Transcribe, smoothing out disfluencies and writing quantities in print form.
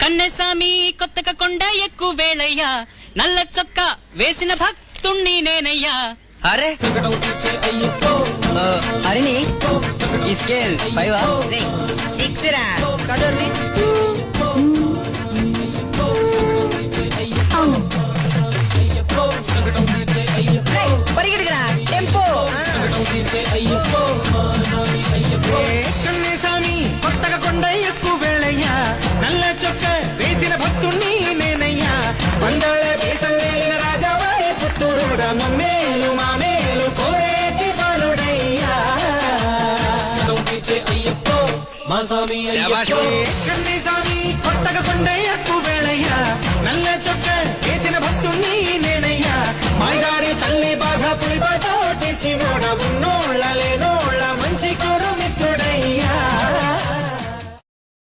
కన్నెసామి కొత్తగా కొండ ఎక్కువ వేళయ్యా నల్ల చొక్క వేసిన భక్తుణ్ణి నేనయ్యా. అరే హరిని ఈ స్కేల్ 5 6 రా కడోర్ని పరిగెడుగురా టెంపో. కన్నేసామి కొత్తగా కొండ ఎక్కువ వేళయ్యా నల్ల చొక్క వేసిన భక్తుణ్ణి నేనయ్యా. పండాళ దేశం వెళ్ళిన రాజావారి పుత్తూరుడా మమ్మేలు మామేలు కోరేటి బాలుడయ్యా. కన్నేసామి కొత్తగా కొండ ఎక్కువ వేళయ్యా నల్ల